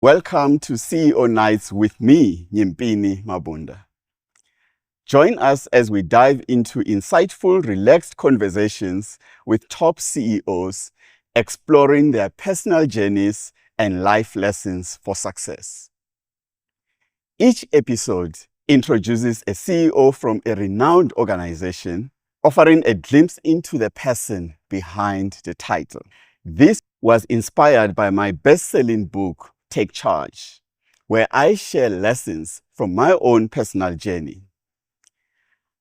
Welcome to CEO Nights with me, Nyimpini Mabunda. Join us as we dive into insightful, relaxed conversations with top CEOs, exploring their personal journeys and life lessons for success. Each episode introduces a CEO from a renowned organization, offering a glimpse into the person behind the title. This was inspired by my best-selling book, Take Charge, where I share lessons from my own personal journey.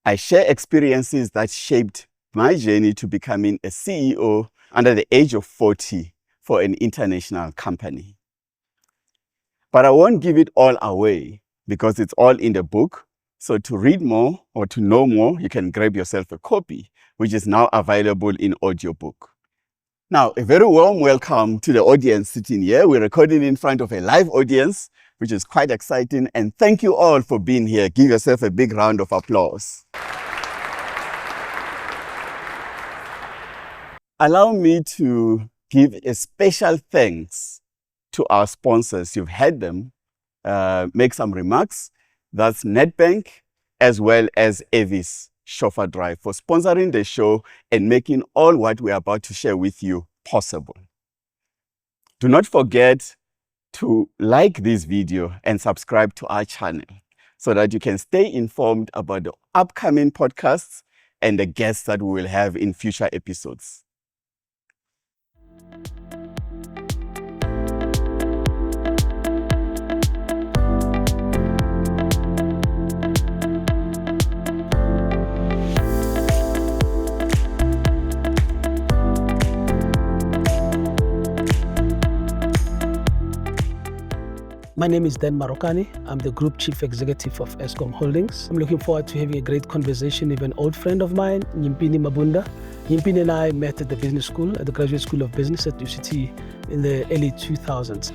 I share experiences that shaped my journey to becoming a CEO under the age of 40 for an international company. But I won't give it all away because it's all in the book. So to read more or to know more, you can grab yourself a copy, which is now available in audiobook. Now, a very warm welcome to the audience sitting here. We're recording in front of a live audience, which is quite exciting. And thank you all for being here. Give yourself a big round of applause. Allow me to give a special thanks to our sponsors. You've heard them make some remarks. That's Nedbank, as well as Avis Chauffeur Drive, for sponsoring the show and making all what we're about to share with you possible. Do not forget to like this video and subscribe to our channel so that you can stay informed about the upcoming podcasts and the guests that we will have in future episodes. My name is Dan Marokane. I'm the Group Chief Executive of Eskom Holdings. I'm looking forward to having a great conversation with an old friend of mine, Nyimpini Mabunda. Nyimpini and I met at the business school, at the Graduate School of Business at UCT in the early 2000s.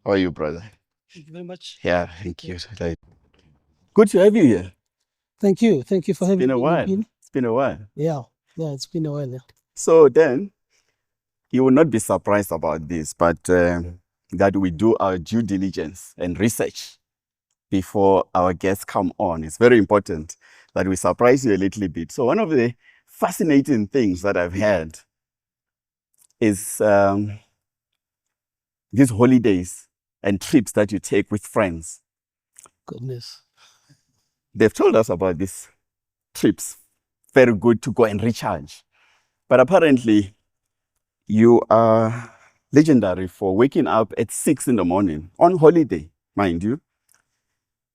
How are you, brother? Thank you very much. Yeah, thank you. Good to have you here. Thank you. Thank you for having me. It's been a while. Nyimpini. It's been a while. Yeah, it's been a while. Yeah. So then, you will not be surprised about this, but that we do our due diligence and research before our guests come on. It's very important that we surprise you a little bit. So one of the fascinating things that I've had is these holidays and trips that you take with friends. Goodness. They've told us about these trips. Very good to go and recharge. But apparently, you are legendary for waking up at 6 in the morning on holiday, mind you.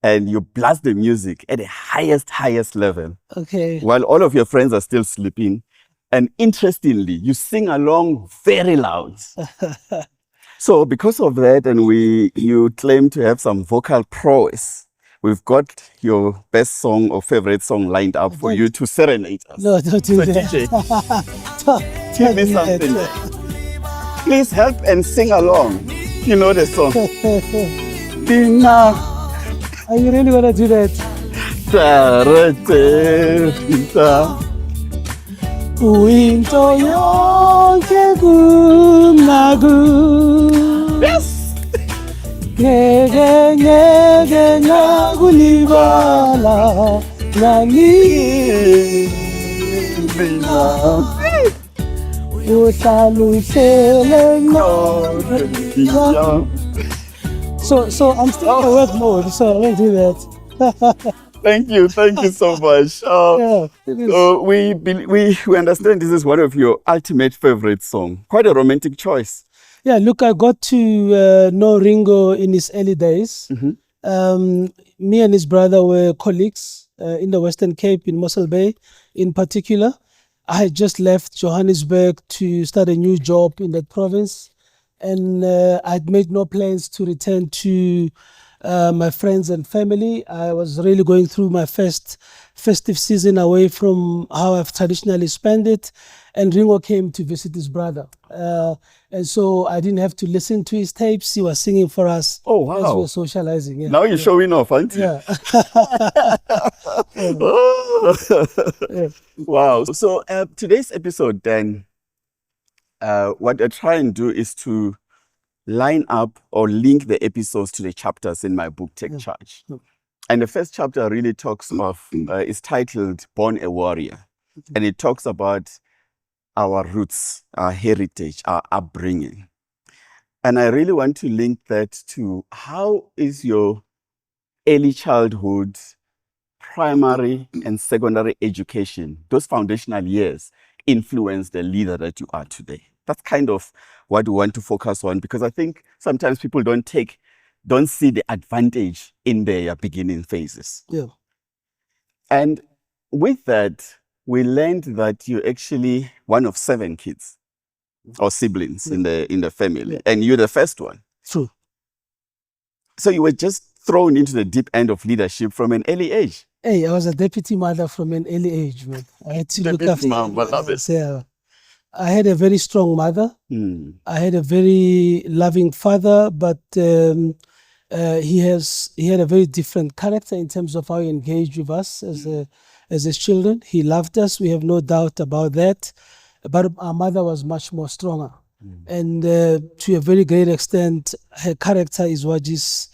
And you blast the music at the highest level. Okay. While all of your friends are still sleeping. And interestingly, you sing along very loud. So because of that, and you claim to have some vocal prowess, we've got your best song or favorite song lined up for you to serenade us. No, don't do So that. DJ, give me something. Please help and sing along. You know the song. Dina, Are you really gonna do that? Uyinto yonke kumnaku. Yes. Ngeke ngakulibala ngani uhlala uhlele ngqondo. So I'm still in work mode, so I won't do that. Thank you so much. Yeah, it is. So we understand this is one of your ultimate favorite songs. Quite a romantic choice. Yeah, look, I got to know Ringo in his early days. Me and his brother were colleagues in the Western Cape, in Mossel Bay in particular. I had just left Johannesburg to start a new job in that province, and I'd made no plans to return to my friends and family. I was really going through my first festive season away from how I've traditionally spent it. And Ringo came to visit his brother. And so I didn't have to listen to his tapes. He was singing for us Oh, wow. as we were socializing. Yeah. Now you're showing off, aren't you? Yeah. Yeah. Wow. So today's episode, then, what I try and do is to line up or link the episodes to the chapters in my book, Take Charge. And the first chapter really talks of, is titled Born a Warrior. And it talks about our roots, our heritage, our upbringing. And I really want to link that to how is your early childhood, primary and secondary education, those foundational years, influence the leader that you are today. That's kind of what we want to focus on, because I think sometimes people don't see the advantage in their beginning phases. Yeah. And with that, we learned that you're actually one of 7 kids or siblings in the family, and you're the first one. True. So you were just thrown into the deep end of leadership from an early age. Hey, I was a deputy mother from an early age, man. I had to look after mom, I love it. Yeah. I had a very strong mother. I had a very loving father, but he had a very different character in terms of how he engaged with us as his children. He loved us. We have no doubt about that. But our mother was much more stronger. And to a very great extent, her character is what is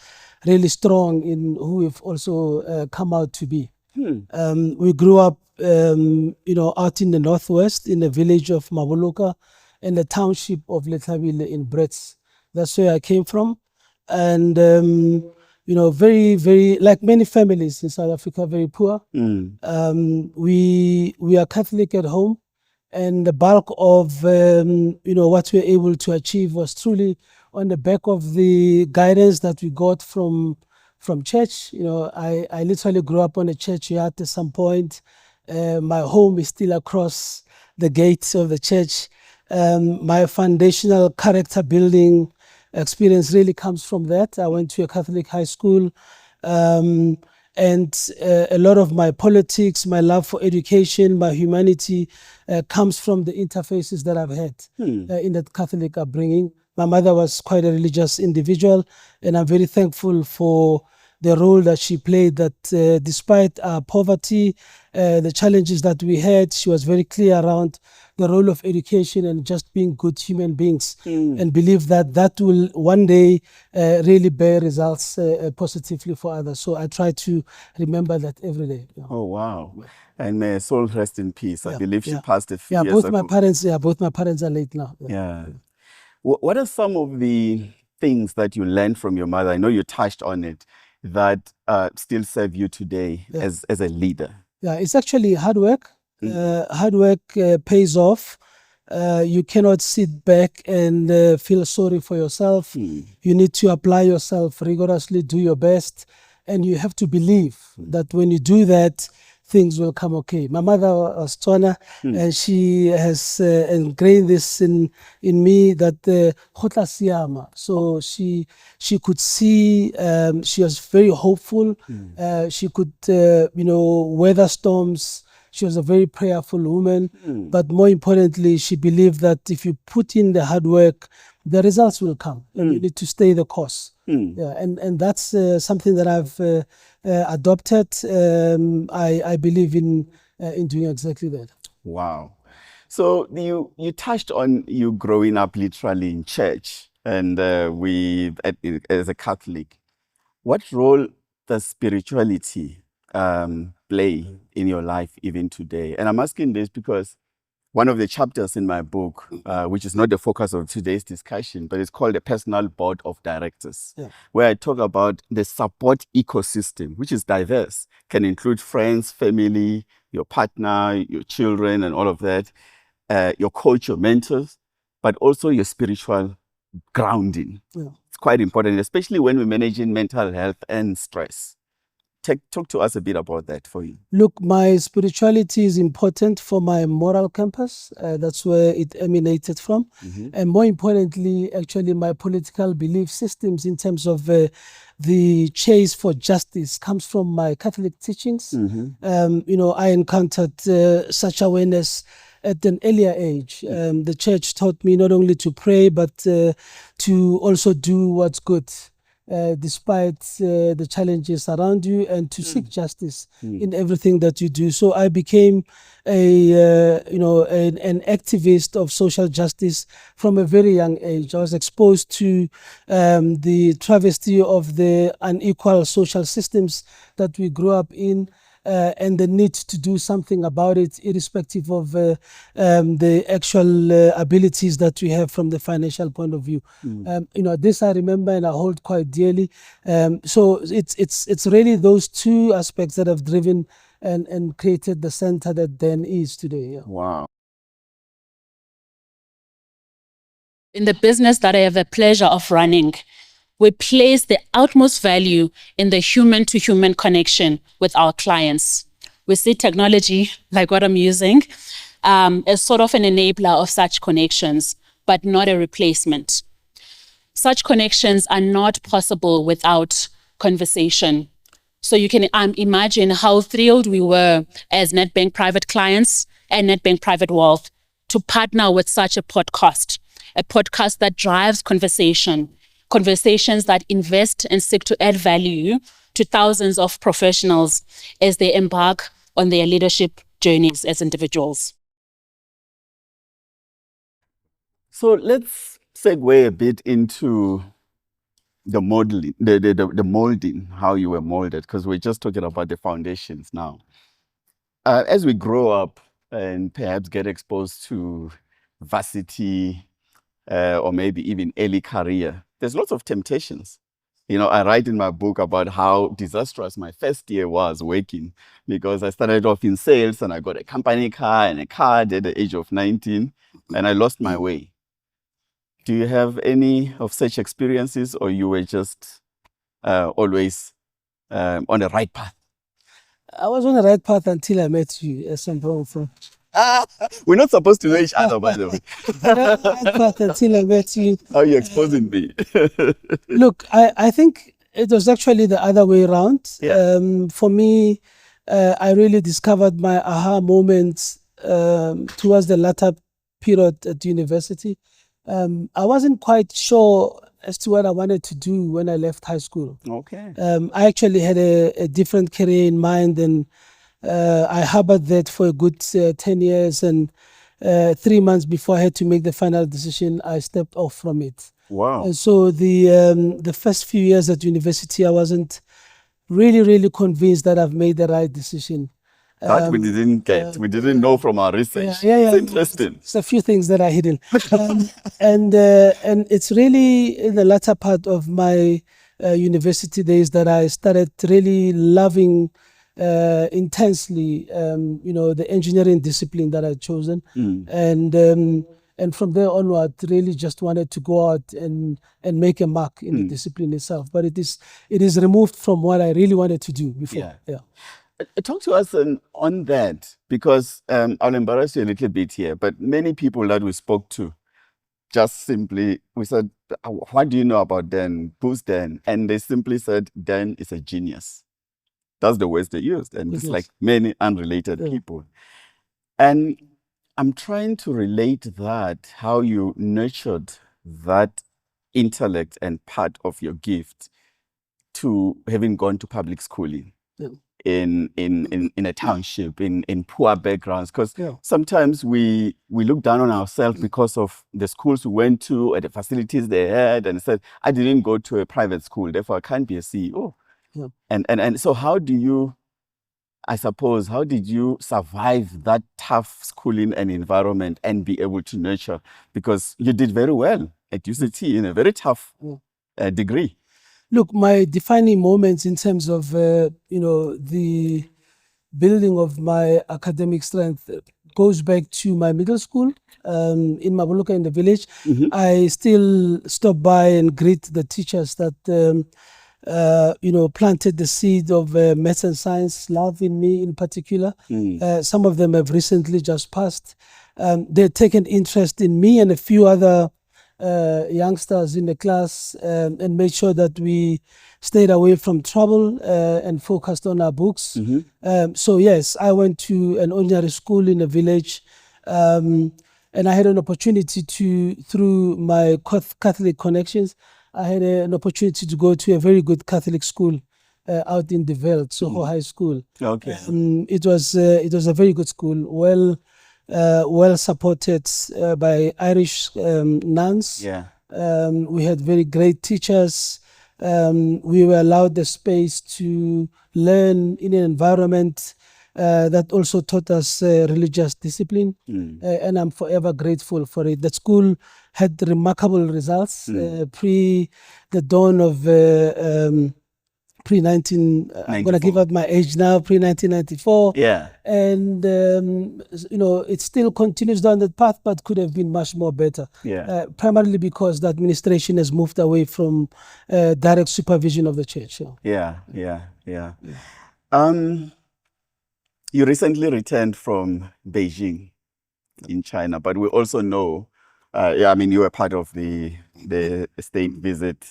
really strong in who we've also come out to be. We grew up, out in the northwest, in the village of Mabuluka, in the township of Lethabile in Brits. That's where I came from. And, very, very, like many families in South Africa, very poor. We are Catholic at home. And the bulk of, what we were able to achieve was truly on the back of the guidance that we got from church. I literally grew up on a churchyard at some point. My home is still across the gates of the church. My foundational character building experience really comes from that. I went to a Catholic high school. And a lot of my politics, my love for education, my humanity comes from the interfaces that I've had in that Catholic upbringing. My mother was quite a religious individual, and I'm very thankful for the role that she played, that despite our poverty, the challenges that we had, she was very clear around the role of education and just being good human beings, and believe that will one day really bear results positively for others. So I try to remember that every day. Yeah. Oh, wow. And may her soul rest in peace. I believe she passed a few years both ago. Both my parents are late now. Yeah. What are some of the things that you learned from your mother? I know you touched on it, that still serve you today as a leader. Yeah, it's actually hard work. Hard work pays off. You cannot sit back and feel sorry for yourself. You need to apply yourself rigorously, do your best, and you have to believe that when you do that, things will come okay. My mother was Tswana, and she has ingrained this in me, that Khotla Siyama. So she could see, she was very hopeful. She could, weather storms. She was a very prayerful woman. But more importantly, she believed that if you put in the hard work, the results will come. And you need to stay the course. Yeah, and that's something that I've adopted. I believe in doing exactly that. Wow. So you touched on you growing up literally in church, and as a Catholic. What role does spirituality play in your life even today? And I'm asking this because one of the chapters in my book, which is not the focus of today's discussion, but it's called the Personal Board of Directors, where I talk about the support ecosystem, which is diverse, can include friends, family, your partner, your children, and all of that, your coach, your mentors, but also your spiritual grounding. It's quite important, especially when we're managing mental health and stress. Talk to us a bit about that for you. Look, my spirituality is important for my moral compass. That's where it emanated from. And more importantly, actually, my political belief systems in terms of the chase for justice comes from my Catholic teachings. I encountered such awareness at an earlier age. The church taught me not only to pray, but to also do what's good. Despite the challenges around you, and to seek justice in everything that you do. So I became an activist of social justice from a very young age. I was exposed to the travesty of the unequal social systems that we grew up in. And the need to do something about it, irrespective of the actual abilities that we have from the financial point of view. This I remember and I hold quite dearly. So it's really those two aspects that have driven and created the center that Dan is today. Yeah. Wow. In the business that I have the pleasure of running, we place the utmost value in the human-to-human connection with our clients. We see technology, like what I'm using, as sort of an enabler of such connections, but not a replacement. Such connections are not possible without conversation. So you can imagine how thrilled we were as Nedbank Private clients and Nedbank Private Wealth to partner with such a podcast that drives conversations that invest and seek to add value to thousands of professionals as they embark on their leadership journeys as individuals. So let's segue a bit into the modeling, the molding, how you were molded, because we're just talking about the foundations now. As we grow up and perhaps get exposed to varsity or maybe even early career, there's lots of temptations. I write in my book about how disastrous my first year was working, because I started off in sales and I got a company car and a card at the age of 19 and I lost my way. Do you have any of such experiences, or you were just always on the right path? I was on the right path until I met you at some point. We're not supposed to know each other, by the way. Right path until I met you. How are you exposing me? Look, I think it was actually the other way around. Yeah. For me, I really discovered my aha moments towards the latter period at university. I wasn't quite sure as to what I wanted to do when I left high school. Okay. I actually had a different career in mind, and I harbored that for a good 10 years, and 3 months before I had to make the final decision, I stepped off from it. Wow. And so the first few years at university, I wasn't really convinced that I've made the right decision. That we didn't get. We didn't know from our research. Yeah. It's interesting. It's a few things that are hidden. And it's really in the latter part of my university days that I started really loving intensely, the engineering discipline that I'd chosen. And from there onward, really just wanted to go out and make a mark in the discipline itself. But it is removed from what I really wanted to do before. Yeah. Talk to us on that, because I'll embarrass you a little bit here, but many people that we spoke to just simply, we said, what do you know about Dan? Who's Dan? And they simply said, Dan is a genius. That's the words they used. And it's like many unrelated people. And I'm trying to relate that, how you nurtured that intellect and part of your gift to having gone to public schooling. In a township, in poor backgrounds, because sometimes we look down on ourselves because of the schools we went to and the facilities they had, and said, I didn't go to a private school, therefore I can't be a CEO. And so how do you, I suppose, how did you survive that tough schooling and environment and be able to nurture? Because you did very well at UCT in a very tough degree. Look, my defining moments in terms of, the building of my academic strength goes back to my middle school in Mabuluka in the village. I still stop by and greet the teachers that planted the seed of maths and science love in me in particular. Some of them have recently just passed. They've taken interest in me and a few other youngsters in the class, and made sure that we stayed away from trouble and focused on our books. So yes, I went to an ordinary school in a village, and I had an opportunity through my Catholic connections, I had an opportunity to go to a very good Catholic school out in the Veld, Soho High School. Okay. It was a very good school, well supported by Irish nuns. Yeah. We had very great teachers. We were allowed the space to learn in an environment that also taught us religious discipline, and I'm forever grateful for it. The school had remarkable results pre the dawn of pre-19. I'm going to give up my age now. Pre-1994. Yeah. And it still continues down that path, but could have been much more better. Yeah. Primarily because the administration has moved away from direct supervision of the church. Yeah. You recently returned from Beijing in China, but we also know, you were part of the state visit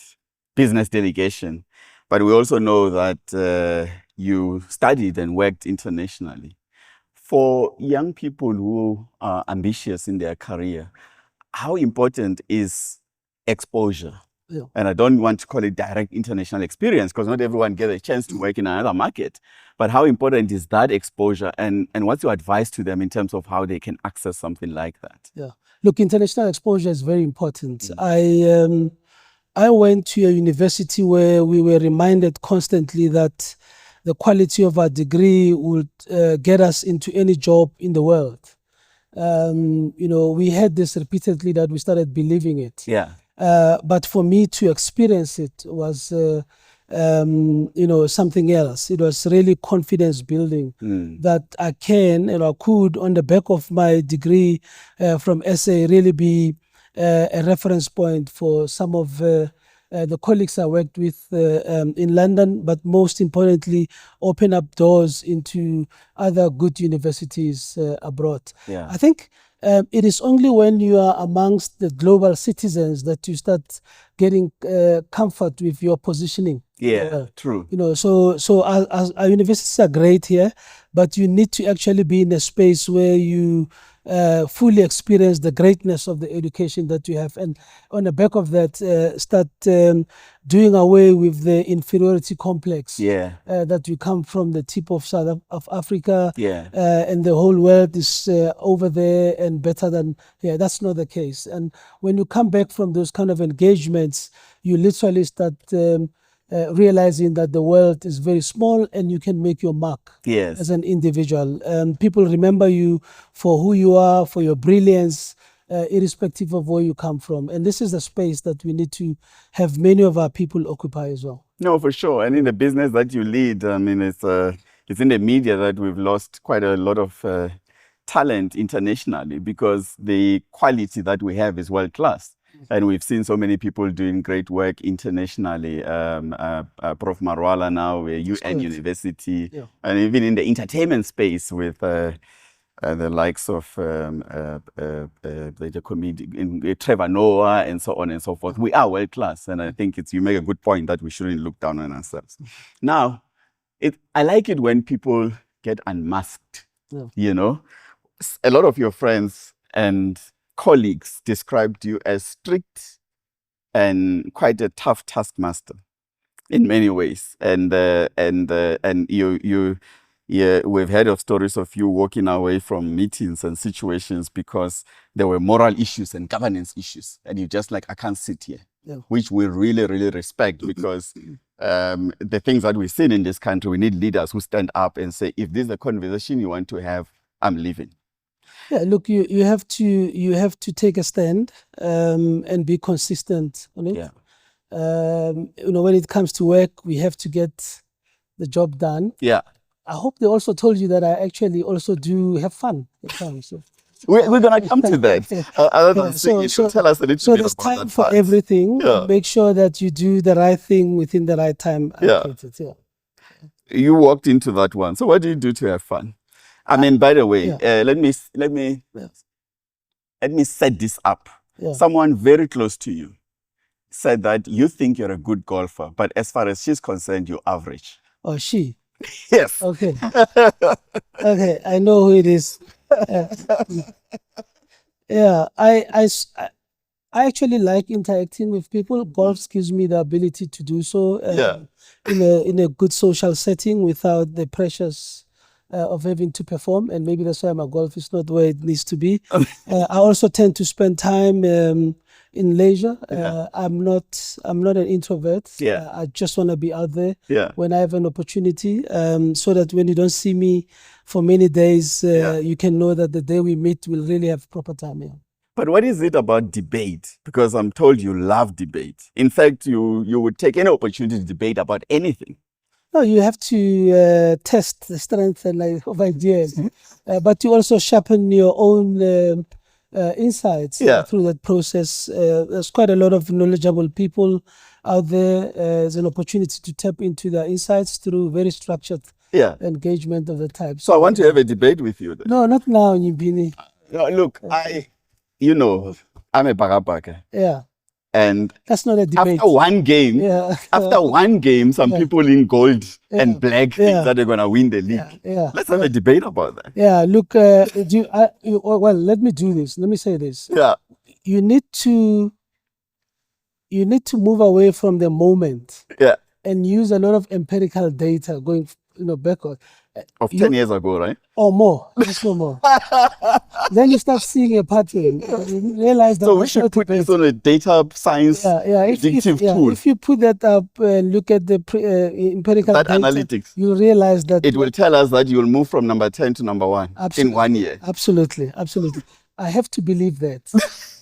business delegation, but we also know that you studied and worked internationally. For young people who are ambitious in their career, how important is exposure? Yeah. And I don't want to call it direct international experience because not everyone gets a chance to work in another market. But how important is that exposure, and what's your advice to them in terms of how they can access something like that? Yeah. Look, international exposure is very important. I went to a university where we were reminded constantly that the quality of our degree would get us into any job in the world. We had this repeatedly that we started believing it. Yeah. But for me to experience it was, something else. It was really confidence building that I can and I could, on the back of my degree from SA, really be a reference point for some of the colleagues I worked with in London, but most importantly, open up doors into other good universities abroad. Yeah. I think it is only when you are amongst the global citizens that you start getting comfort with your positioning. Yeah, true. So our universities are great here, but you need to actually be in a space where you fully experience the greatness of the education that you have, and on the back of that, start doing away with the inferiority complex. Yeah. That you come from the tip of Africa. Yeah. And the whole world is over there and better than here. That's not the case. And when you come back from those kind of engagements, you literally start realizing that the world is very small and you can make your mark. Yes. As an individual. People remember you for who you are, for your brilliance, irrespective of where you come from. And this is the space that we need to have many of our people occupy as well. No, for sure. And in the business that you lead, it's in the media that we've lost quite a lot of talent internationally because the quality that we have is world class. And we've seen so many people doing great work internationally. Prof. Marwala now, UN University, Yeah. and even in the entertainment space with the likes of the comedian Trevor Noah and so on and so forth. We are world class, and I think you make a good point that we shouldn't look down on ourselves. Now, I like it when people get unmasked. Yeah. A lot of your friends and colleagues described you as strict and quite a tough taskmaster in many ways, and we've heard of stories of you walking away from meetings and situations because there were moral issues and governance issues, and you're just like, I can't sit here. Yeah. Which we really, really respect because the things that we've seen in this country, we need leaders who stand up and say, if this is a conversation you want to have, I'm leaving. Yeah, look, you have to take a stand and be consistent on it. Yeah. When it comes to work, we have to get the job done. Yeah. I hope they also told you that I actually also do have fun at times. So. We're going to come to that. Other than saying, tell us a little so bit there's about time that for part. everything. Yeah. Make sure that you do the right thing within the right time. Yeah. Yeah. You walked into that one. So what do you do to have fun? I mean, by the way, let me set this up. Yeah. Someone very close to you said that you think you're a good golfer, but as far as she's concerned, you're average. Oh, she? Yes. Okay. Okay, I know who it is. Yeah, I actually like interacting with people. Golf gives me the ability to do so in a good social setting without the pressures of having to perform. And maybe that's why my golf is not where it needs to be. I also tend to spend time in leisure. I'm not an introvert. I just want to be out there when I have an opportunity, so that when you don't see me for many days, you can know that the day we meet, we'll really have proper time. Yeah. But what is it about debate? Because I'm told you love debate. In fact, you would take any opportunity to debate about anything. No, you have to test the strength of ideas, but you also sharpen your own insights through that process. There's quite a lot of knowledgeable people out there. There's an opportunity to tap into their insights through very structured engagement of the type. So I want to have a debate with you then. No, not now, Nyimpini. No, look, I'm a bagabaka. Yeah. And that's not a debate. After one game, some people in gold and black think that they're going to win the league. Let's have a debate about that. Yeah, look, well, let me do this. Let me say this. Yeah. You need to move away from the moment. Yeah. And use a lot of empirical data going, backward. Of 10 years ago, right? Or more. Let's go more. Then you start seeing a pattern. You realize that. So we should put this on a data science predictive tool. If you put that up and look at the empirical data, analytics, you'll realize that it will tell us that you will move from number 10 to number 1 in 1 year. Absolutely. Absolutely. I have to believe that.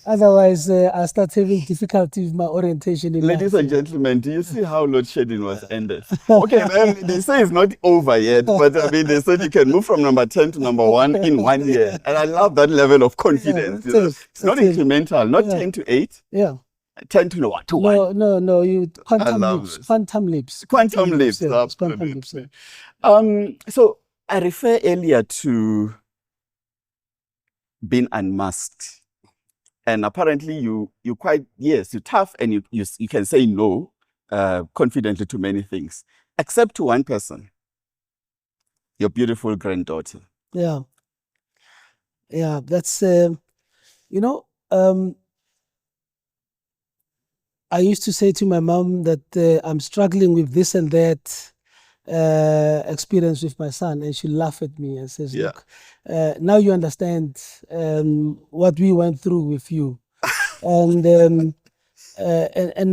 Otherwise, I start having difficulty with my orientation in Ladies and gentlemen, do you see how load shedding was ended? Okay, man, they say it's not over yet, but I mean, they said you can move from number 10 to number 1 in 1 year. And I love that level of confidence. It's not incremental, not 10 to 8. Yeah. 10 to 1. No, you quantum leaps. Quantum leaps. Quantum leaps, absolutely. So I refer earlier to being unmasked. And apparently you're tough and you can say no confidently to many things, except to one person, your beautiful granddaughter. Yeah. Yeah, that's, I used to say to my mom that I'm struggling with this and that experience with my son, and she laughed at me and says, look, now you understand what we went through with you. And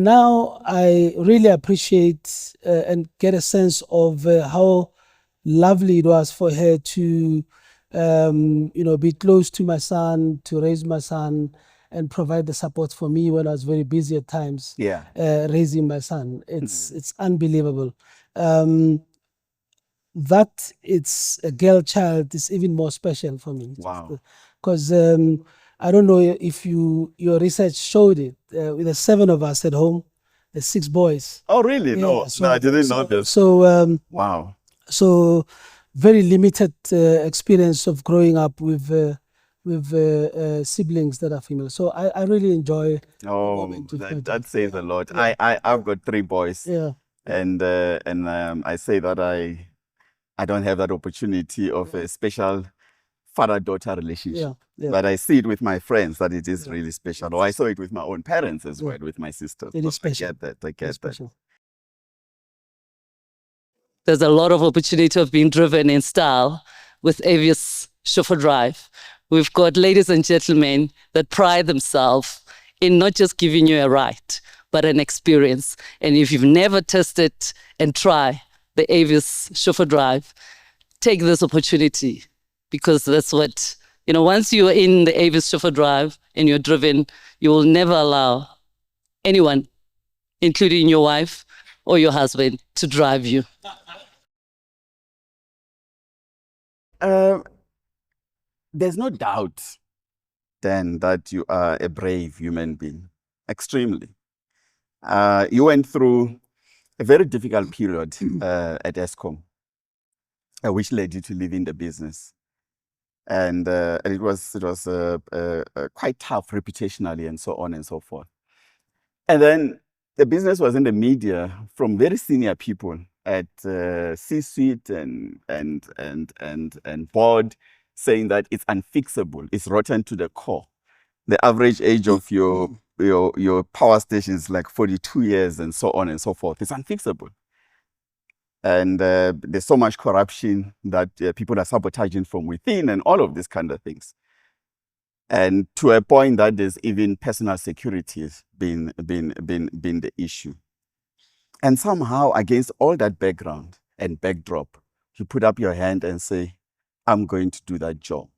now I really appreciate and get a sense of how lovely it was for her to be close to my son, to raise my son, and provide the support for me when I was very busy at times raising my son. It's unbelievable. That it's a girl child is even more special for me. Wow. Because I don't know if your research showed it. With the 7 of us at home, the 6 boys. Oh, really? No, I didn't know this. So wow. So very limited experience of growing up with siblings that are female. So I really enjoy. Oh, that says a lot. I've got 3 boys. Yeah. And I say that I don't have that opportunity of a special father-daughter relationship. But I see it with my friends that it is really special. Or I saw it with my own parents as well, with my sisters. It is special. I get that. There's a lot of opportunity of being driven in style with Avios Chauffeur Drive. We've got ladies and gentlemen that pride themselves in not just giving you a ride, but an experience. And if you've never tested and try the Avios Chauffeur Drive, take this opportunity, because that's what, once you're in the Avios Chauffeur Drive and you're driven, you will never allow anyone, including your wife or your husband, to drive you. There's no doubt Dan, that you are a brave human being. Extremely. You went through a very difficult period at Eskom, which led you to leaving the business. And it was quite tough reputationally and so on and so forth. And then the business was in the media from very senior people at C-suite and board, saying that it's unfixable, it's rotten to the core. The average age of your power station is like 42 years and so on and so forth. It's unfixable. And there's so much corruption that people are sabotaging from within and all of these kind of things. And to a point that there's even personal security has been the issue. And somehow, against all that background and backdrop, you put up your hand and say, I'm going to do that job.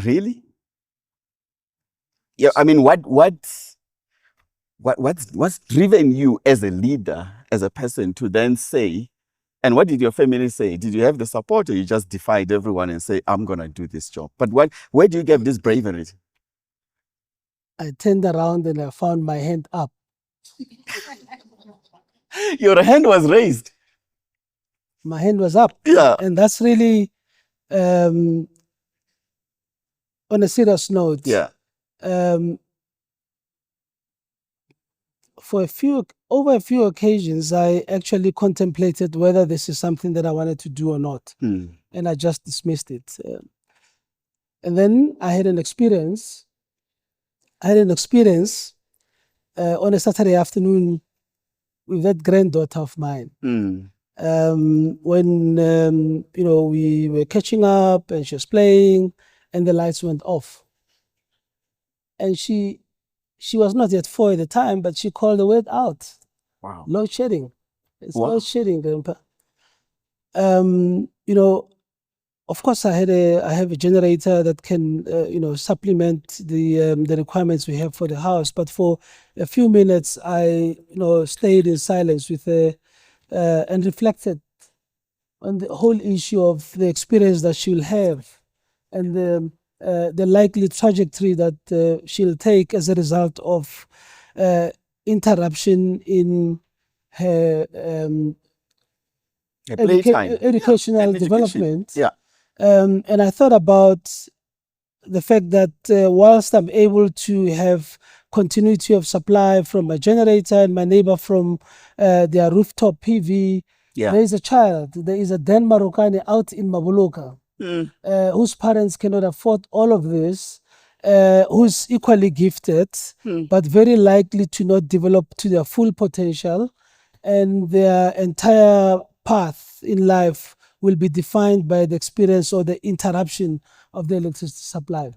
Really? Yeah, I mean, what's driven you as a leader, as a person, to then say, and what did your family say? Did you have the support, or you just defied everyone and say, I'm going to do this job? But where do you get this bravery? I turned around and I found my hand up. Your hand was raised. My hand was up. Yeah. And that's really, on a serious note, Yeah. For over a few occasions, I actually contemplated whether this is something that I wanted to do or not. And I just dismissed it. And then I had an experience. On a Saturday afternoon with that granddaughter of mine. When we were catching up and she was playing and the lights went off. And she was not yet 4 at the time, but she called the word out. Wow. Load shedding. It's Wow. load shedding, Grandpa. Of course, I have a generator that can supplement the requirements we have for the house. But for a few minutes, I stayed in silence with her and reflected on the whole issue of the experience that she'll have and the likely trajectory that she'll take as a result of interruption in her educational development. Yeah. And I thought about the fact that whilst I'm able to have continuity of supply from my generator and my neighbor from their rooftop PV, there is a child, there is a Dan Marokane out in Mabuluka, whose parents cannot afford all of this, who's equally gifted, but very likely to not develop to their full potential, and their entire path in life will be defined by the experience or the interruption of the electricity supply.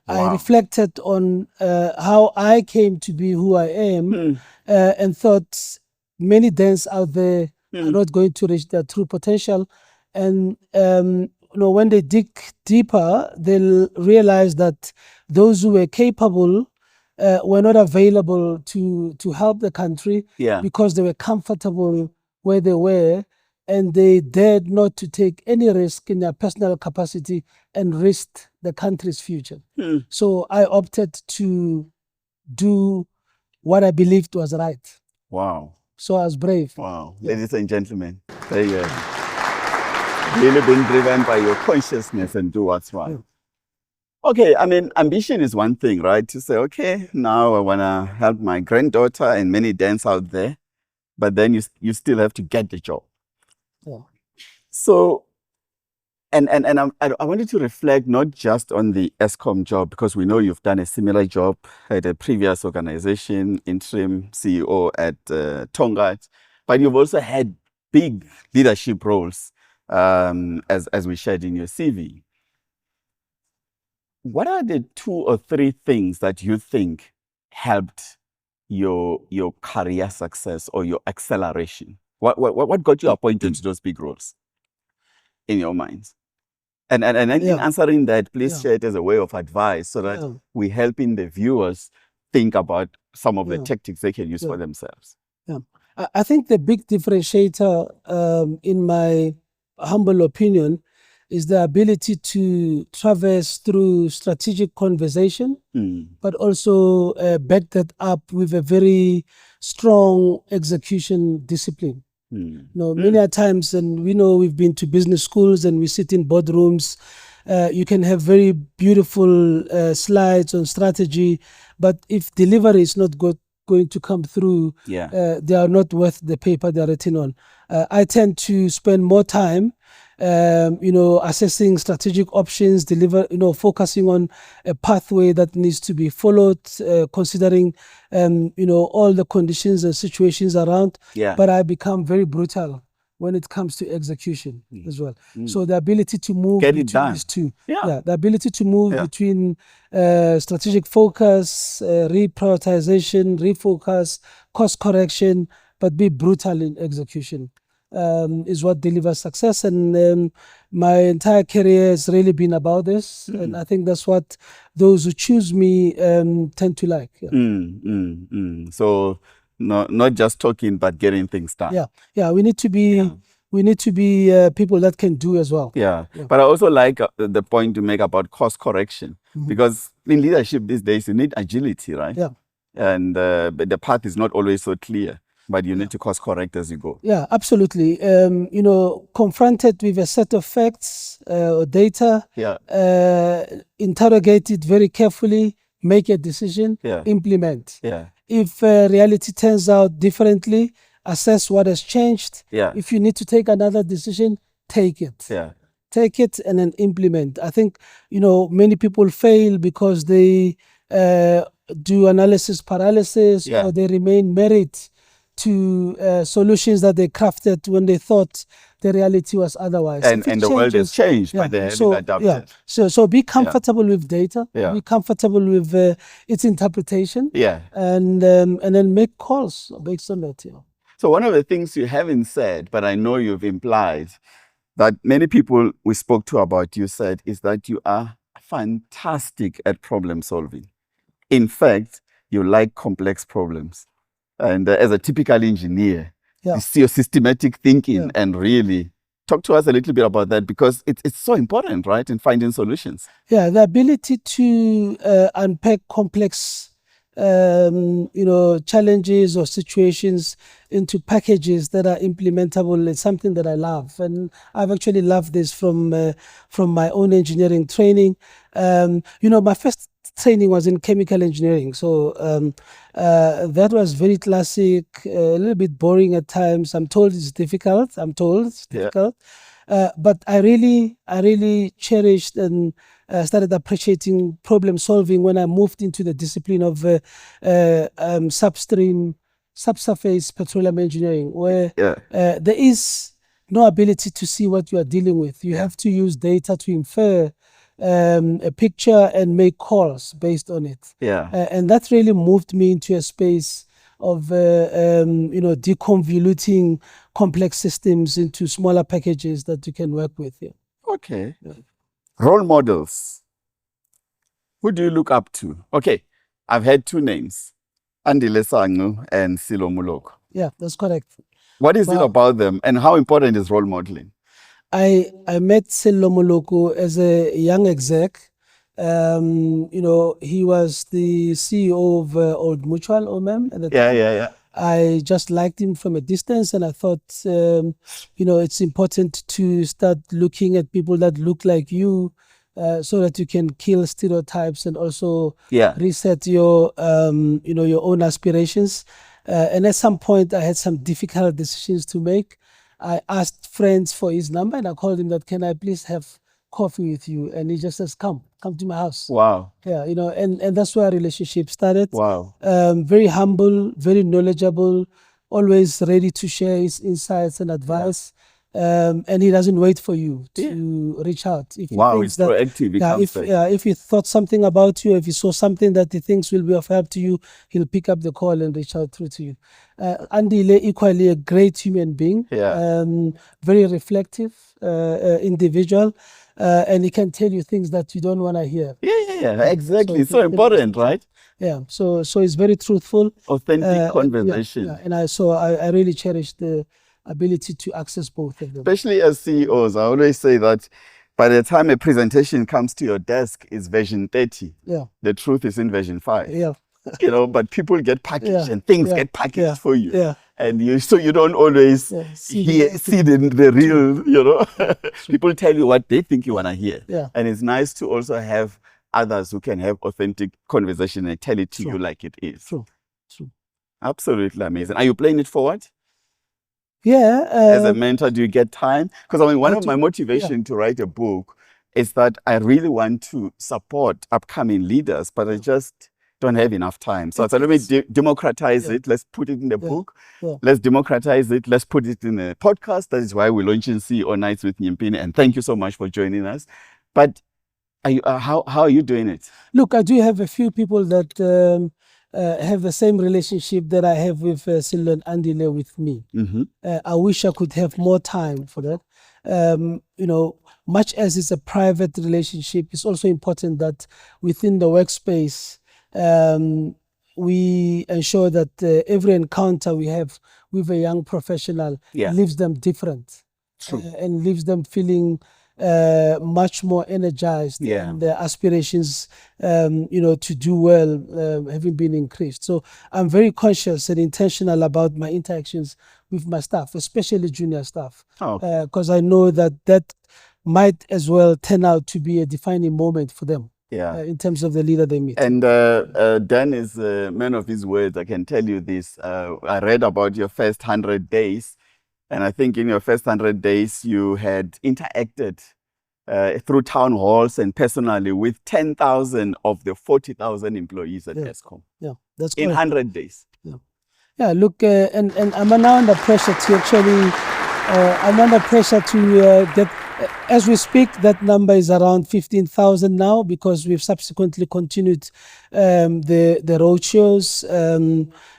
Wow. I reflected on how I came to be who I am and thought many Dans out there are not going to reach their true potential. And when they dig deeper, they'll realize that those who were capable were not available to help the country because they were comfortable where they were, and they dared not to take any risk in their personal capacity and risk the country's future. So I opted to do what I believed was right. Wow. So I was brave. Wow. Yeah. Ladies and gentlemen, there you go. Really been driven by your consciousness and do what's right. Yeah. Okay, I mean, ambition is one thing, right? To say, okay, now I want to help my granddaughter and many Dans out there, but then you still have to get the job. Yeah. So, and I wanted to reflect not just on the Eskom job, because we know you've done a similar job at a previous organization, interim CEO at Tongaat, but you've also had big leadership roles, as we shared in your CV. What are the 2 or 3 things that you think helped your career success or your acceleration? What got you appointed to those big roles in your minds? And in answering that, please share it as a way of advice so that we're helping the viewers think about some of the tactics they can use for themselves. Yeah, I think the big differentiator, in my humble opinion, is the ability to traverse through strategic conversation, but also back that up with a very strong execution discipline. Many a times, and we know we've been to business schools and we sit in boardrooms, you can have very beautiful slides on strategy, but if delivery is not going to come through, they are not worth the paper they're written on. I tend to spend more time assessing strategic options, focusing on a pathway that needs to be followed, considering, all the conditions and situations around. But I become very brutal when it comes to execution as well. So the ability to move between these two. The ability to move between strategic focus, reprioritization, refocus, course correction, but be brutal in execution. Is what delivers success, and my entire career has really been about this, and I think that's what those who choose me tend to like. So not just talking, but getting things done. We need to be people that can do as well. But I also like the point to make about course correction, because in leadership these days you need agility, right? And the path is not always so clear, but you need to course correct as you go. Absolutely. Confronted with a set of facts or data, interrogate it very carefully, make a decision, implement. If reality turns out differently, assess what has changed. If you need to take another decision, take it. Take it and then implement. I think, many people fail because they do analysis paralysis, or they remain married to solutions that they crafted when they thought the reality was otherwise. And the world has changed, but they haven't adapted. So be comfortable with data, be comfortable with its interpretation, and then make calls based on that. So one of the things you haven't said, but I know you've implied, that many people we spoke to about you said, is that you are fantastic at problem solving. In fact, you like complex problems. And as a typical engineer, you see your systematic thinking, and really talk to us a little bit about that, because it's so important, right, in finding solutions. The ability to unpack complex challenges or situations into packages that are implementable is something that I love, and I've actually loved this from my own engineering training. My first training was in chemical engineering, so that was very classic, a little bit boring at times. I'm told it's difficult. But I really cherished and started appreciating problem solving when I moved into the discipline of subsurface petroleum engineering, where there is no ability to see what you are dealing with. You have to use data to infer a picture and make calls based on it. And that really moved me into a space of deconvoluting complex systems into smaller packages that you can work with. Role models. Who do you look up to? I've had two names, Andile Sangu and Silo Muloko. That's correct. What is it about them, and how important is role modeling? I met Silo Muloko as a young exec. He was the CEO of Old Mutual, OMEM. At the time. I just liked him from a distance, and I thought, it's important to start looking at people that look like you, so that you can kill stereotypes and also reset your, your own aspirations. And at some point, I had some difficult decisions to make. I asked friends for his number, and I called him that, can I please have coffee with you? And he just says, come to my house. Wow. And that's where our relationship started. Wow. Very humble, very knowledgeable, always ready to share his insights and advice. And he doesn't wait for you to reach out. If he thinks that, proactive. If he thought something about you, if he saw something that he thinks will be of help to you, he'll pick up the call and reach out through to you. Andile, equally a great human being, very reflective individual, and he can tell you things that you don't want to hear. Exactly. So important, right? So he's very truthful. Authentic conversation. And I really cherish the ability to access both of them. Especially as CEOs, I always say that By the time a presentation comes to your desk, it's version 30. Yeah. The truth is in version 5. Yeah. But people get packaged Yeah. and things Yeah. get packaged Yeah. for you. Yeah. And you don't always see the real, people tell you what they think you want to hear. Yeah. And it's nice to also have others who can have authentic conversation and tell it to you like it is. True. Absolutely amazing. Are you playing it forward? Yeah. As a mentor, do you get time? Because one of my motivation to write a book is that I really want to support upcoming leaders, but I just don't have enough time. So I said, let me democratize it. Let's put it in the book. Let's democratize it. Let's put it in a podcast. That is why we're launching CEO Nights with Nyimpini. And thank you so much for joining us. But how are you doing it? Look, I do have a few people that have the same relationship that I have with Silo and Andile with me. I wish I could have more time for that. Much as it's a private relationship, it's also important that within the workspace, we ensure that every encounter we have with a young professional leaves them different. And leaves them feeling much more energized, and their aspirations, to do well, having been increased. So I'm very conscious and intentional about my interactions with my staff, especially junior staff, because I know that might as well turn out to be a defining moment for them. In terms of the leader they meet. And Dan is a man of his words. I can tell you this. I read about your first 100 days. And I think in your first 100 days, you had interacted through town halls and personally with 10,000 of the 40,000 employees at Eskom. Yeah, that's in 100 days. Yeah, look, and I'm now under pressure to actually, get, as we speak, that number is around 15,000 now, because we've subsequently continued the roadshows.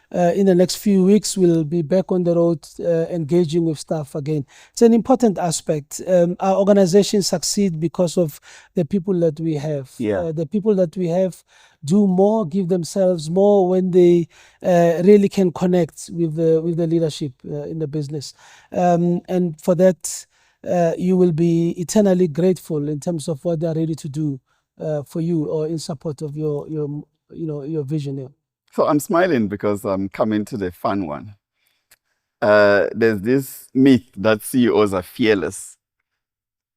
In the next few weeks, we'll be back on the road engaging with staff again. It's an important aspect. Our organization succeeds because of the people that we have. The people that we have do more, give themselves more when they really can connect with the leadership in the business. And for that, you will be eternally grateful in terms of what they are ready to do for you or in support of your vision. So I'm smiling because I'm coming to the fun one. There's this myth that CEOs are fearless,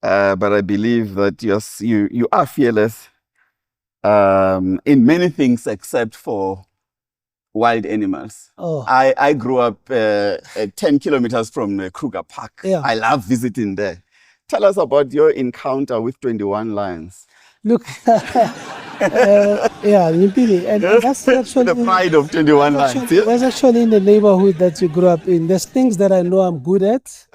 but I believe that you are fearless in many things except for wild animals. I grew up 10 kilometers from Kruger Park. I love visiting there. Tell us about your encounter with 21 lions. Look, Nyimpini, and that's actually the pride of 21 lions. That's actually in the neighborhood that you grew up in. There's things that I know I'm good at,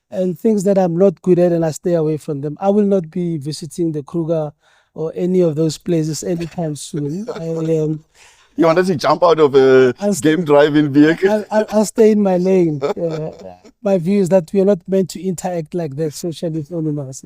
and things that I'm not good at, and I stay away from them. I will not be visiting the Kruger or any of those places anytime soon. You wanted to jump out of a game driving vehicle? I'll stay in my lane. My view is that we are not meant to interact like that socially with animals.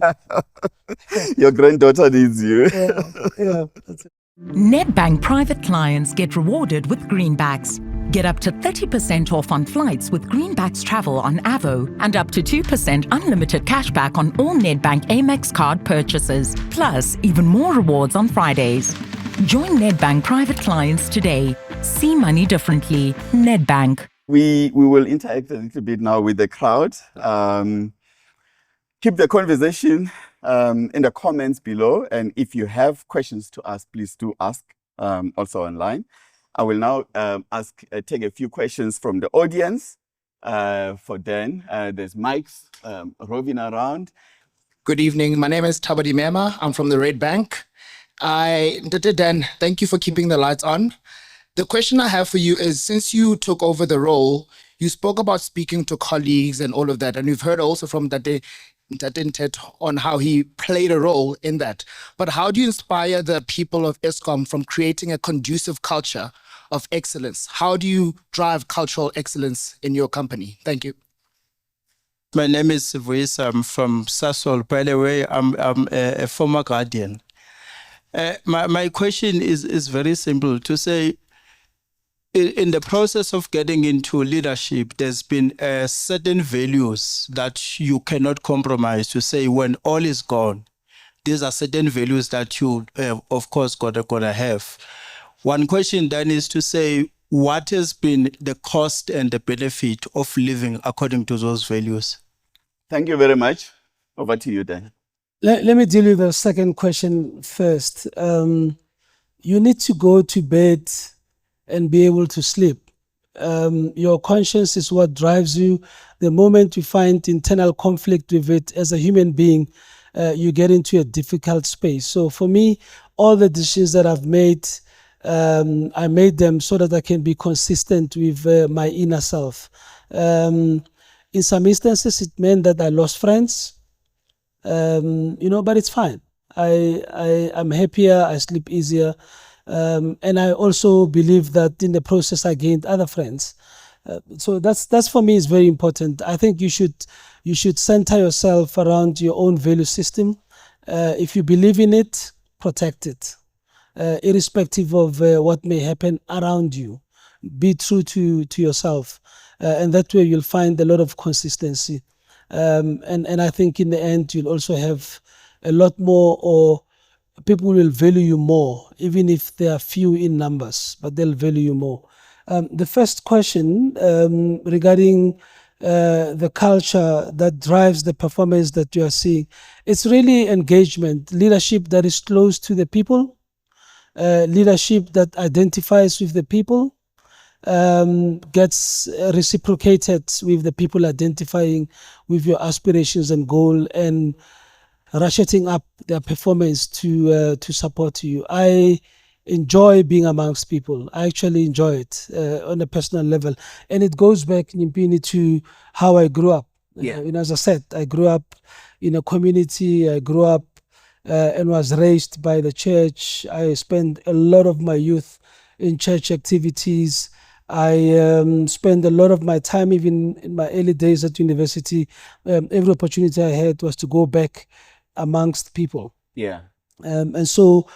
Your granddaughter needs you. That's it. Nedbank private clients get rewarded with greenbacks. Get up to 30% off on flights with Greenbacks Travel on Avo and up to 2% unlimited cashback on all Nedbank Amex card purchases. Plus, even more rewards on Fridays. Join Nedbank private clients today. See money differently. Nedbank. We will interact a little bit now with the crowd. Keep the conversation in the comments below. And if you have questions to ask, please do ask also online. I will now take a few questions from the audience for Dan. There's mics roving around. Good evening. My name is Tabadi Mema. I'm from the Red Bank. Dan, thank you for keeping the lights on. The question I have for you is, since you took over the role, you spoke about speaking to colleagues and all of that. And we've heard also from Tate on how he played a role in that. But how do you inspire the people of Eskom from creating a conducive culture of excellence? How do you drive cultural excellence in your company? Thank you. My name is Sivuis. I'm from Sasol. By the way, I'm a former guardian. My question is very simple. To say, in the process of getting into leadership, there's been certain values that you cannot compromise. To say, when all is gone, these are certain values that you, of course, gotta have. One question then is to say, what has been the cost and the benefit of living according to those values? Thank you very much. Over to you, Dan. Let me deal with the second question first. You need to go to bed and be able to sleep. Your conscience is what drives you. The moment you find internal conflict with it as a human being, you get into a difficult space. So for me, all the decisions that I've made, I made them so that I can be consistent with my inner self. In some instances, it meant that I lost friends, but it's fine. I'm happier, I sleep easier. And I also believe that in the process I gained other friends. So that's for me is very important. I think you should center yourself around your own value system. If you believe in it, protect it, irrespective of what may happen around you. Be true to yourself, and that way you'll find a lot of consistency. And I think in the end you'll also have a lot more, or people will value you more, even if they are few in numbers, but they'll value you more. The first question regarding the culture that drives the performance that you are seeing, it's really engagement, leadership that is close to the people, leadership that identifies with the people, gets reciprocated with the people identifying with your aspirations and goal, and ratcheting up their performance to support you. I enjoy being amongst people. I actually enjoy it on a personal level. And it goes back, Nyimpini, to how I grew up. Yeah. As I said, I grew up in a community. I grew up and was raised by the church. I spent a lot of my youth in church activities. I spent a lot of my time, even in my early days at university. Every opportunity I had was to go back amongst people. Yeah. And so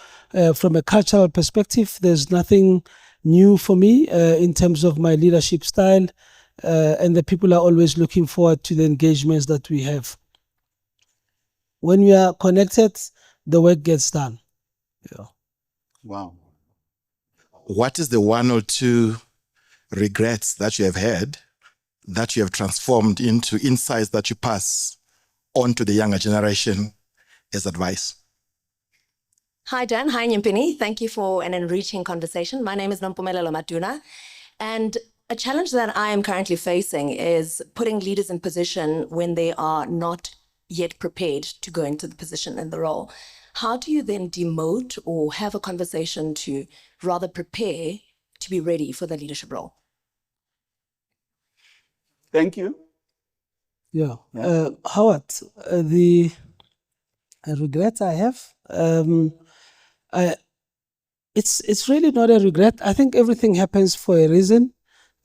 from a cultural perspective, there's nothing new for me in terms of my leadership style, and the people are always looking forward to the engagements that we have. When we are connected, the work gets done. Yeah. Wow. What is the one or two regrets that you have had that you have transformed into insights that you pass on to the younger generation as advice? Hi, Dan. Hi, Nyimpini. Thank you for an enriching conversation. My name is Nompumelelo Maduna, and a challenge that I am currently facing is putting leaders in position when they are not yet prepared to go into the position and the role. How do you then demote or have a conversation to rather prepare to be ready for the leadership role? Thank you. Yeah. Howard, the regret I have, it's really not a regret. I think everything happens for a reason.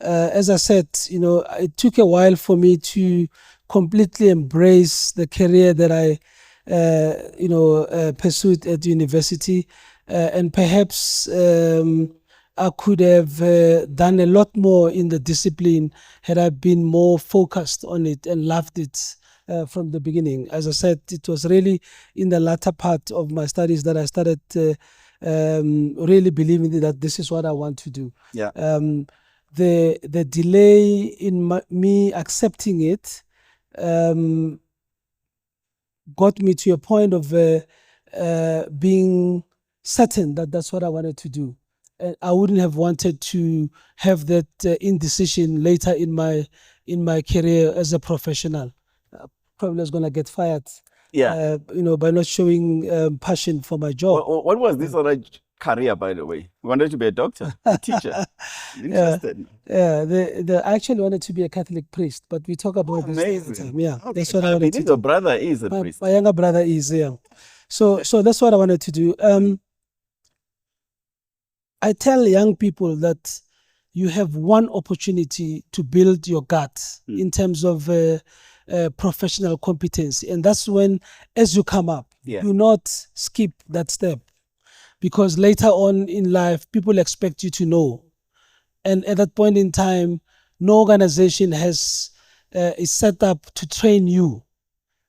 As I said, it took a while for me to completely embrace the career that I, pursued at university, and perhaps I could have done a lot more in the discipline had I been more focused on it and loved it from the beginning. As I said, it was really in the latter part of my studies that I started really believing that this is what I want to do. Yeah. The delay in me accepting it got me to a point of being certain that that's what I wanted to do. I wouldn't have wanted to have that indecision later in my career as a professional. Probably was going to get fired. Yeah. By not showing passion for my job. What was this other career, by the way? You wanted to be a doctor, a teacher. Interested. I actually wanted to be a Catholic priest, but we talk about this all the time. Yeah, that's what I wanted to do. Your brother is a priest. My younger brother is, yeah. So that's what I wanted to do. I tell young people that you have one opportunity to build your gut in terms of professional competency. And that's when, as you come up, do not skip that step. Because later on in life, people expect you to know. And at that point in time, no organization is set up to train you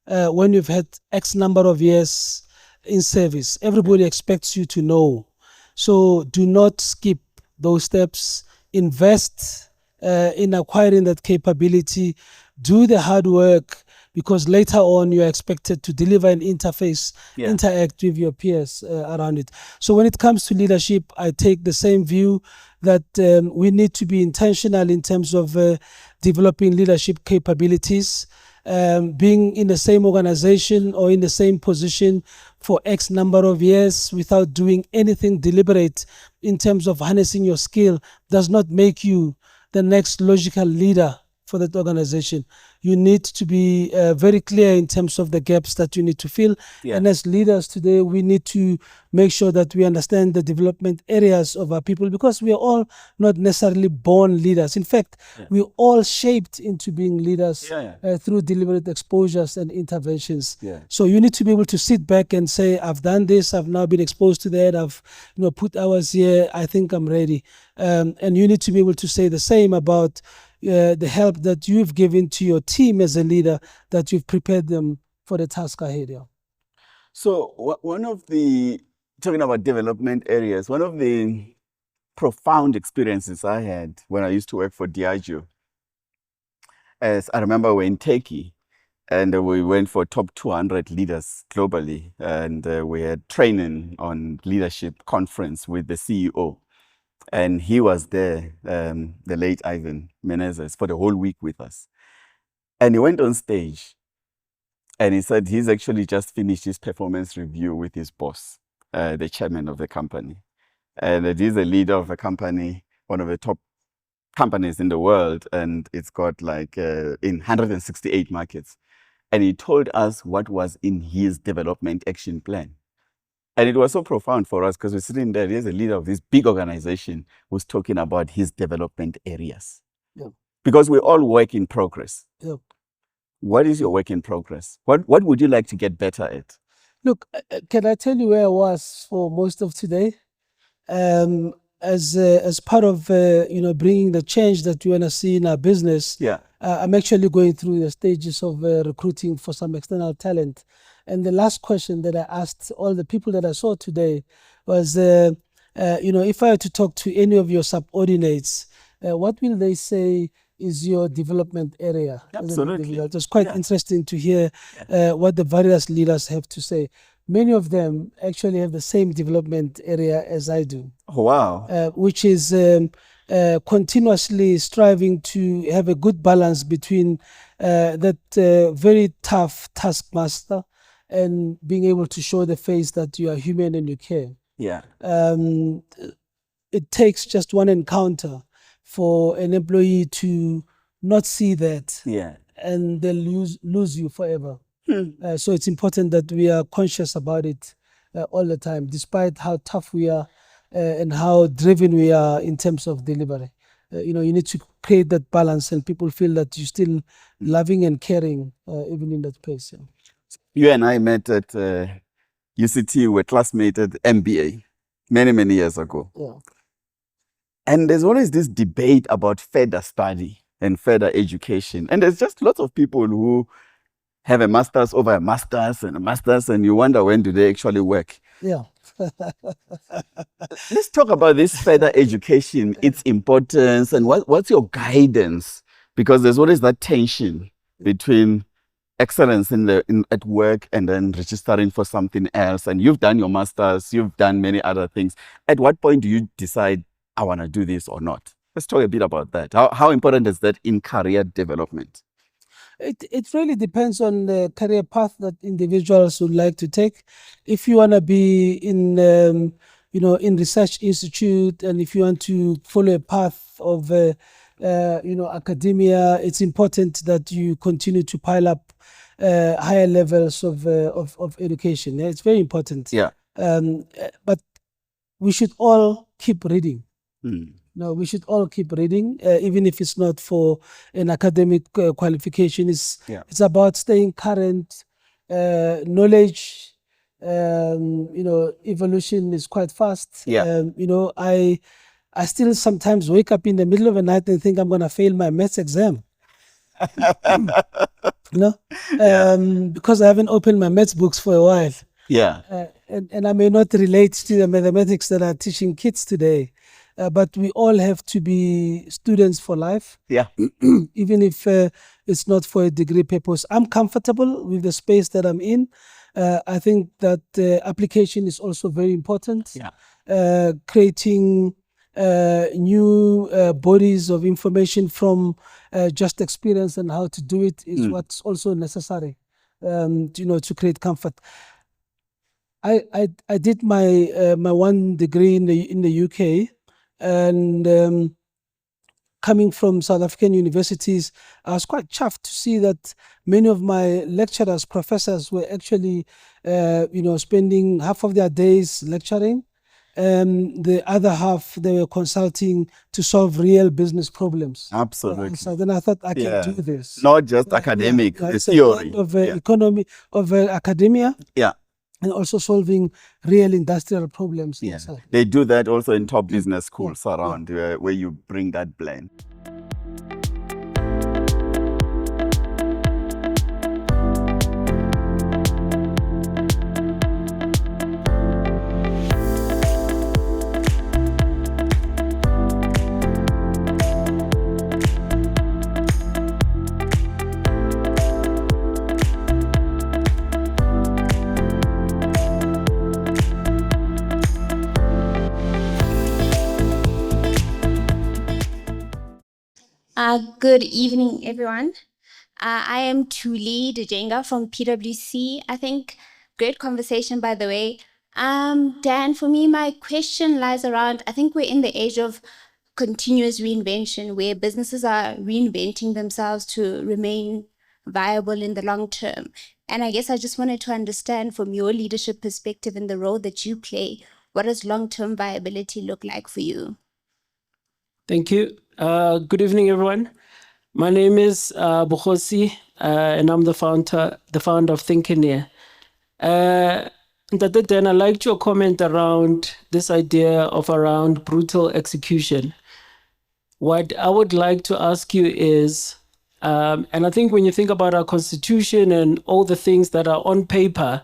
when you've had X number of years in service. Everybody expects you to know. So do not skip those steps. Invest in acquiring that capability. Do the hard work, because later on you're expected to deliver an interface, interact with your peers around it. So when it comes to leadership, I take the same view that we need to be intentional in terms of developing leadership capabilities. Being in the same organization or in the same position for X number of years without doing anything deliberate in terms of harnessing your skill does not make you the next logical leader for that organization. You need to be very clear in terms of the gaps that you need to fill. And as leaders today, we need to make sure that we understand the development areas of our people, because we are all not necessarily born leaders. In fact, we're all shaped into being leaders through deliberate exposures and interventions. So you need to be able to sit back and say, I've done this, I've now been exposed to that, I've put hours here, I think I'm ready. And you need to be able to say the same about the help that you've given to your team as a leader, that you've prepared them for the task ahead. So one of the, talking about development areas, one of the profound experiences I had when I used to work for Diageo, as I remember we're in Turkey, and we went for top 200 leaders globally, and we had training on leadership conference with the CEO. And he was there, the late Ivan Menezes, for the whole week with us. And he went on stage and he said he's actually just finished his performance review with his boss, the chairman of the company. And he's a leader of a company, one of the top companies in the world, and it's got like in 168 markets. And he told us what was in his development action plan. And it was so profound for us because we're sitting there, he's a leader of this big organization who's talking about his development areas. Because we all work in progress. What is your work in progress? What would you like to get better at? Look, can I tell you where I was for most of today? As part of bringing the change that you want to see in our business, I'm actually going through the stages of recruiting for some external talent. And the last question that I asked all the people that I saw today was, if I were to talk to any of your subordinates, what will they say is your development area? Absolutely. It was quite interesting to hear what the various leaders have to say. Many of them actually have the same development area as I do. Oh, wow. Which is continuously striving to have a good balance between that very tough taskmaster and being able to show the face that you are human and you care. It takes just one encounter for an employee to not see that, and they lose you forever. So it's important that we are conscious about it all the time, despite how tough we are and how driven we are in terms of delivery. You need to create that balance, and people feel that you're still loving and caring even in that place. You and I met at UCT, we're classmates at MBA many, many years ago. And there's always this debate about further study and further education. And there's just lots of people who have a master's over a master's, and you wonder, when do they actually work? Let's talk about this further education, its importance, and what's your guidance? Because there's always that tension between excellence at work and then registering for something else. And you've done your master's, you've done many other things. At what point do you decide, I want to do this or not? Let's talk a bit about that. How important is that in career development? It really depends on the career path that individuals would like to take. If you want to be in research institute, and if you want to follow a path of academia, it's important that you continue to pile up higher levels of education. It's very important. But we should all keep reading. We should all keep reading, even if it's not for an academic qualification. It's about staying current. Knowledge, evolution is quite fast. I still sometimes wake up in the middle of the night and think I'm going to fail my maths exam. Because I haven't opened my maths books for a while. and I may not relate to the mathematics that are teaching kids today, but we all have to be students for life. Yeah. Even if it's not for a degree purpose. I'm comfortable with the space that I'm in. I think that application is also very important. Yeah. Creating new bodies of information from just experience and how to do it is what's also necessary, to create comfort. I did my my one degree in the UK, and coming from South African universities, I was quite chuffed to see that many of my lecturers, professors, were actually, spending half of their days lecturing, and the other half they were consulting to solve real business problems. Absolutely. So then I thought I can do this. Not just academic, the it's a theory. blend of economy, of academia. Yeah. And also solving real industrial problems. Yeah. inside. They do that also in top business schools around where you bring that blend. Good evening, everyone. I am Thuli Dejenga from PwC. I think great conversation, by the way. Dan, for me, my question lies around, I think we're in the age of continuous reinvention where businesses are reinventing themselves to remain viable in the long term. And I guess I just wanted to understand from your leadership perspective and the role that you play, what does long-term viability look like for you? Thank you. Good evening, everyone. My name is Bukhosi, and I'm the founder of Thinkineer. Then I liked your comment around this idea of around brutal execution. What I would like to ask you is, and I think when you think about our constitution and all the things that are on paper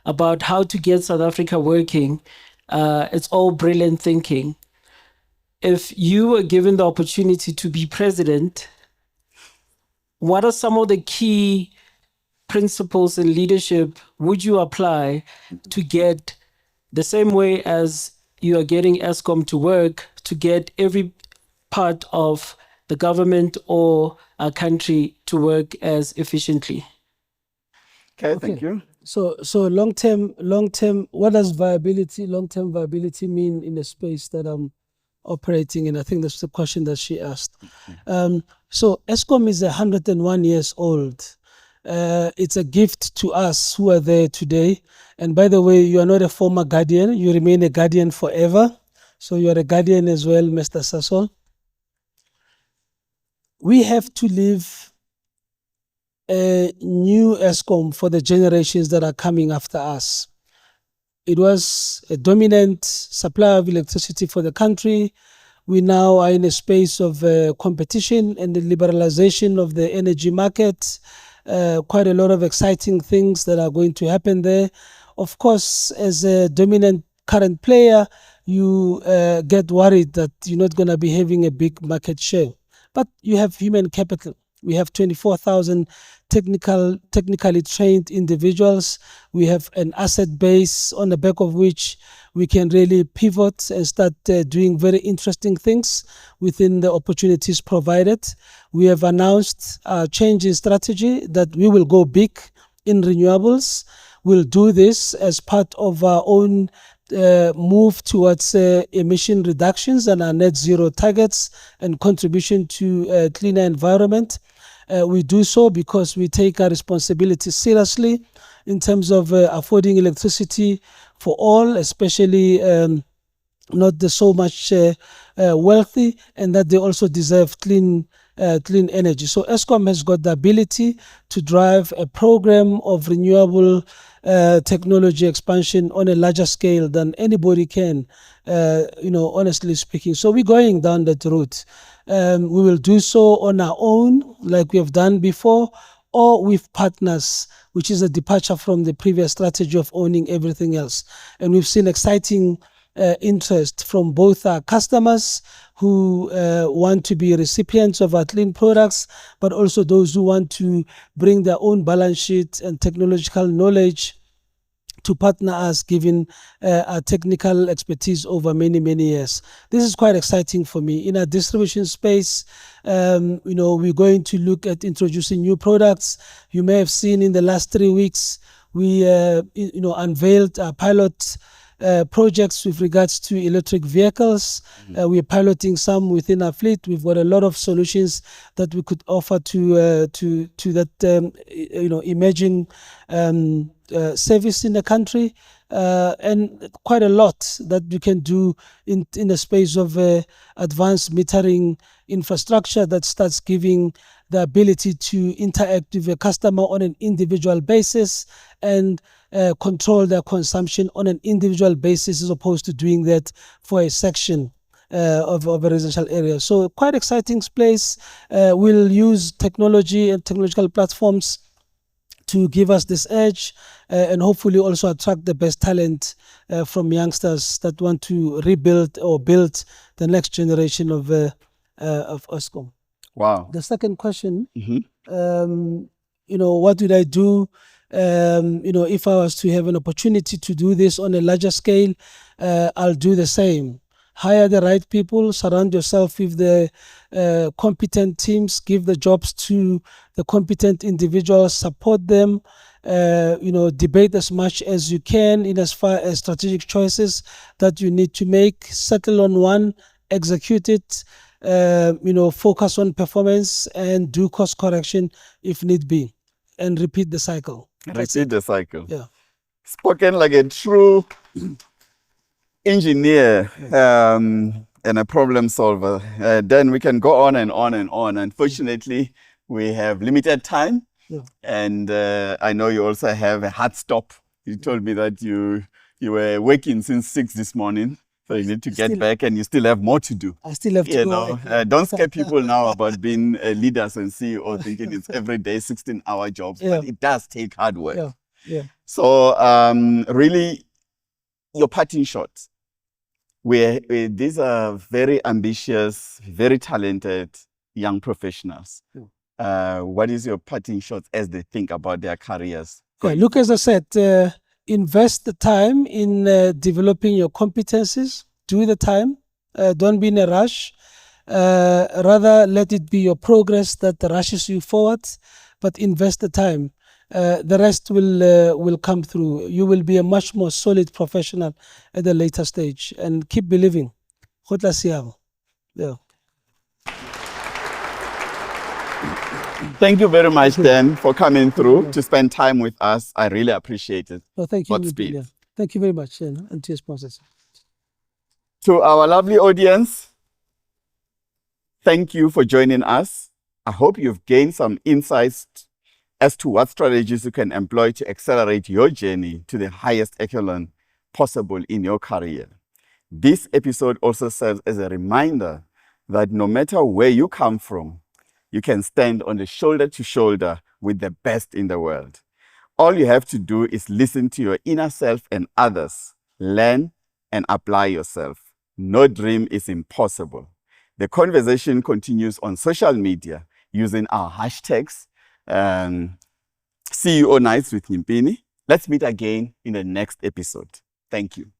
about how to get South Africa working, it's all brilliant thinking. If you were given the opportunity to be president, what are some of the key principles in leadership would you apply to get the same way as you are getting Eskom to work, to get every part of the government or our country to work as efficiently? Okay, thank you. So long-term, what does long-term viability mean in the space that I'm operating in? I think that's the question that she asked. So Eskom is 101 years old. It's a gift to us who are there today. And by the way, you are not a former guardian. You remain a guardian forever. So you are a guardian as well, Mr. Sasol. We have to leave a new Eskom for the generations that are coming after us. It was a dominant supplier of electricity for the country. We now are in a space of competition and the liberalization of the energy market. Quite a lot of exciting things that are going to happen there. Of course, as a dominant current player, you get worried that you're not going to be having a big market share. But you have human capital. We have 24,000 technically trained individuals. We have an asset base on the back of which we can really pivot and start doing very interesting things within the opportunities provided. We have announced a change in strategy that we will go big in renewables. We'll do this as part of our own move towards emission reductions and our net zero targets and contribution to a cleaner environment. We do so because we take our responsibility seriously in terms of affording electricity for all, especially not the so much wealthy, and that they also deserve clean energy. So Eskom has got the ability to drive a program of renewable technology expansion on a larger scale than anybody can, honestly speaking. So we're going down that route. We will do so on our own, like we have done before, or with partners, which is a departure from the previous strategy of owning everything else. And we've seen exciting interest from both our customers who want to be recipients of our clean products, but also those who want to bring their own balance sheet and technological knowledge to partner us, given our technical expertise over many, many years. This is quite exciting for me. In our distribution space, we're going to look at introducing new products. You may have seen in the last 3 weeks, we unveiled our pilot projects with regards to electric vehicles. We're piloting some within our fleet. We've got a lot of solutions that we could offer to that emerging service in the country, and quite a lot that we can do in the space of advanced metering infrastructure that starts giving the ability to interact with a customer on an individual basis and control their consumption on an individual basis, as opposed to doing that for a section of a residential area. So quite exciting space. We'll use technology and technological platforms to give us this edge, and hopefully also attract the best talent from youngsters that want to rebuild or build the next generation of Eskom. Wow. The second question, what would I do if I was to have an opportunity to do this on a larger scale? I'll do the same. Hire the right people, surround yourself with the competent teams, give the jobs to the competent individuals, support them, debate as much as you can in as far as strategic choices that you need to make, settle on one, execute it, focus on performance and do course correction if need be, and repeat the cycle. Repeat the cycle. Yeah. Spoken like a true engineer and a problem solver. Then we can go on and on and on. Unfortunately, we have limited time. Yeah. And I know you also have a hard stop. You told me that you were working since 6 this morning. So you need to get back, and you still have more to do. I still have to go. Don't scare people now about being leaders and CEO, thinking it's every day 16-hour jobs. Yeah. But it does take hard work. Yeah. Yeah. So really, your parting shots. These are very ambitious, very talented young professionals. Yeah. What is your parting shots as they think about their careers? Yeah, look, as I said, invest the time in developing your competencies. Do the time. Don't be in a rush. Rather, let it be your progress that rushes you forward, but invest the time. The rest will come through. You will be a much more solid professional at a later stage, and keep believing. Yeah. Thank you very much, Dan, for coming through to spend time with us. I really appreciate it. Well, thank you. Godspeed. Yeah. Thank you very much, and to your sponsors. To our lovely audience, thank you for joining us. I hope you've gained some insights as to what strategies you can employ to accelerate your journey to the highest echelon possible in your career. This episode also serves as a reminder that no matter where you come from, you can stand on the shoulder to shoulder with the best in the world. All you have to do is listen to your inner self and others, learn and apply yourself. No dream is impossible. The conversation continues on social media using our hashtags, CEO Nights with Nyimpini. Let's meet again in the next episode. Thank you.